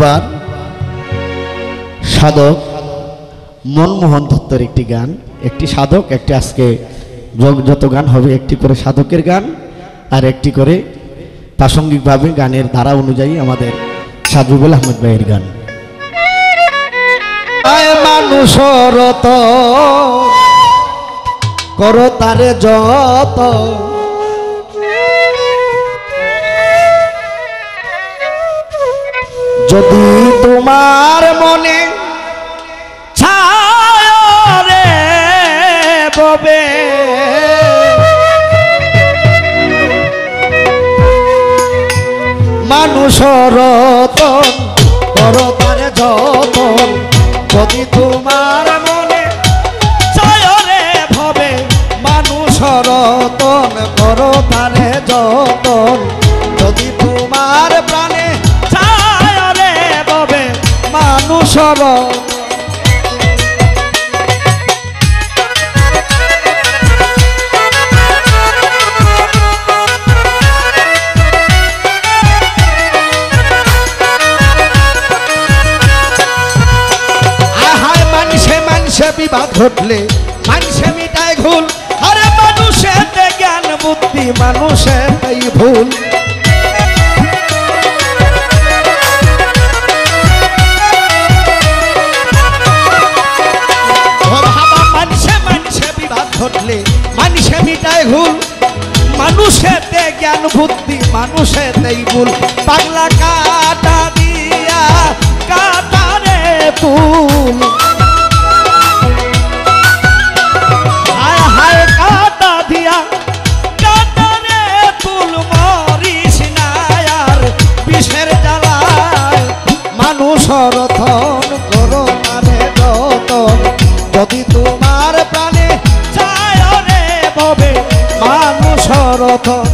এবার সাধক মনমোহন দত্তর একটি গান, একটি সাধক, একটি আজকে যত গান হবে একটি করে সাধকের গান আর একটি করে প্রাসঙ্গিকভাবে গানের ধারা অনুযায়ী আমাদের সাজুবুল আহমেদ ভাইয়ের গান। মানুষর তো করো তারে যত, যদি তোমার মনে ছায় ববে মানুষর তন করো তারে যতন, যদি তোমার মনে ছায় ভবে মানুষর তন করো তারে যতন, যদি তোমার প্রাণে ছায় ভবে মানুষর। বিবাদ ঘটলে মানুষে মিটায় ভুল, আরে মানুষের জ্ঞান বুদ্ধি মানুষের ভুল। মানুষে মানুষে বিবাদ ঘটলে মানুষে মিটায় ভুল, মানুষের জ্ঞান বুদ্ধি মানুষের ভুল। পাগলা কাটা দিয়া কাটারে ফুল, রথন করো তারে যতন, যদি তোমার প্রাণে ছায় রে ভবে মানুষ রথন।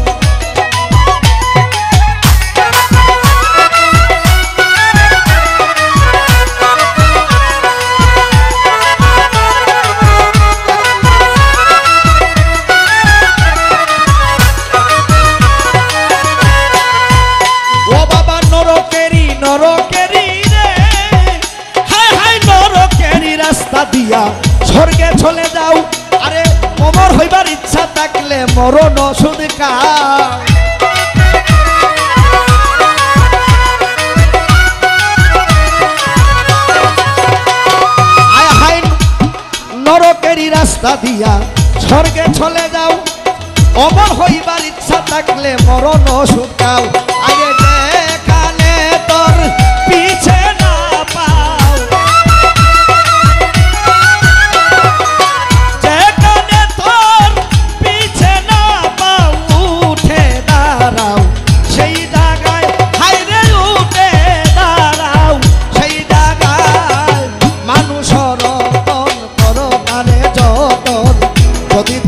ও বাবা নরকেরি নরকেরি রাস্তা দিয়া স্বর্গে চলে যাও, আরে অমর হইবার ইচ্ছা থাকলে মরণ ওষুধ খাও। আয় হায় নরকেরই রাস্তা দিয়া স্বর্গে চলে যাও, অমর হইবার ইচ্ছা থাকলে মরণ ওষুধ খাও। আগে যেখানে তোর পিছে না পাও,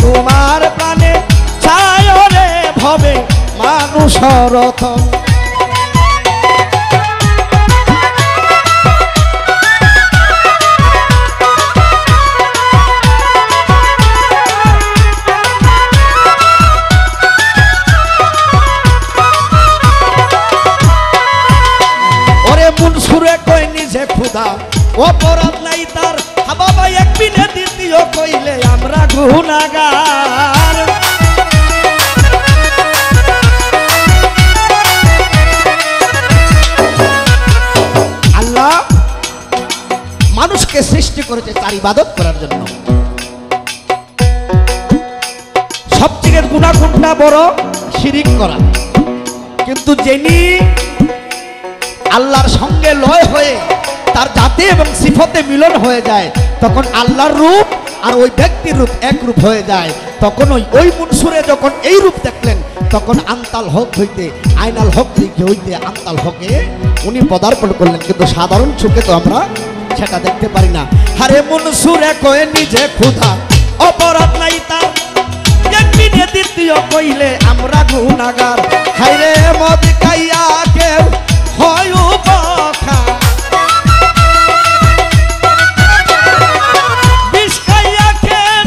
তোমার প্রাণে ছায় রে ভবে মানুষ রথন। ওরে মন সুরে কই নিজে খুদা অপরাধ নাই তার, বাবা এক বিনে দ্বিতীয় কইলে আমরা গুনাহগার। আল্লাহ মানুষকে সৃষ্টি করেছে তার ইবাদত করার জন্য। সবথেকে গুনাহ কোনটা বড়? শিরিক করা। কিন্তু যিনি আল্লাহর সঙ্গে লয় হয়ে তার জাতি এবং সিফতে মিলন হয়ে যায়, তখন আল্লাহর রূপ আর ওই ব্যক্তির রূপ এক রূপ হয়ে যায়। তখন ওই মনসুরে যখন এই রূপ দেখলেন, তখন আন্তাল হক হইতে আইনাল হক হইতে আন্তাল হকে উনি পদার্পণ করলেন। কিন্তু সাধারণ চোখে তো আমরা সেটা দেখতে পারি না। আরে মনসুরে কয়ে নিজে ক্ষুধা অপরাধ নাই তার, একদিনে দ্বিতীয় কইলে আমরা গুনাহগার। হায়রে মদ খাইয়া কেউ হয় উপকার, বিষ খাইয়া কেউ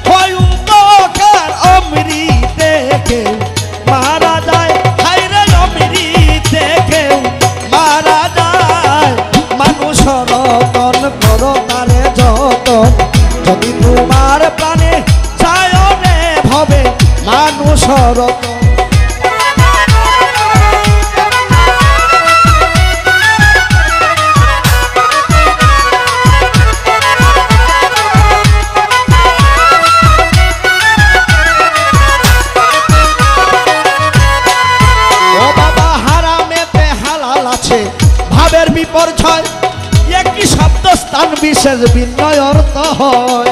হয় উপকার, অমৃতে কেউ মারা যায়। হায়রে অমৃতে কেউ মারা যায়। রতন। ভাবের বিপর্যয় একই শব্দ স্থান বিশেষ ভিন্ন অর্থ হয়।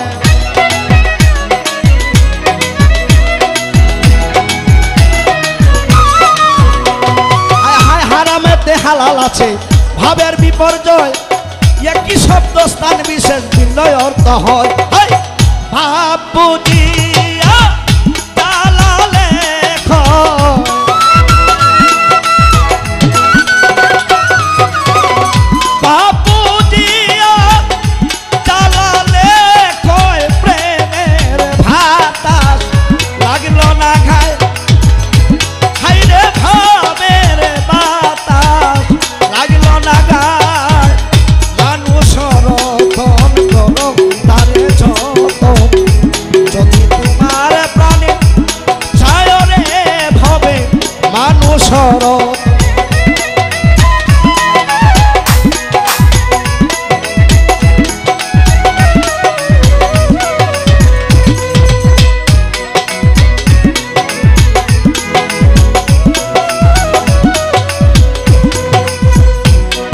হারামেতে হালাল আছে ভাবের বিপর্যয় একই শব্দ স্থান বিশেষ ভিন্ন অর্থ হয়। ভাব বুঝিয়া দালালে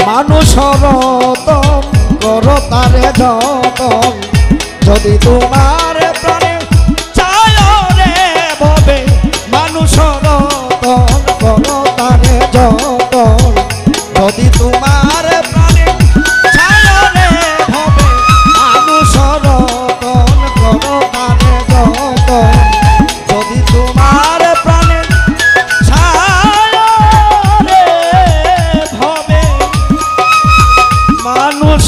মানুষরতন কর তারে যতন যদি তোমার প্রাণে চায় রে ভবে। মানুষরতন কর তারে যতন যদি তোমার প্রাণে চায় রে ভবে। মানুষরতন কর তারে যতন যদি তোমার প্রাণে চায় রে ভবে। মানুষ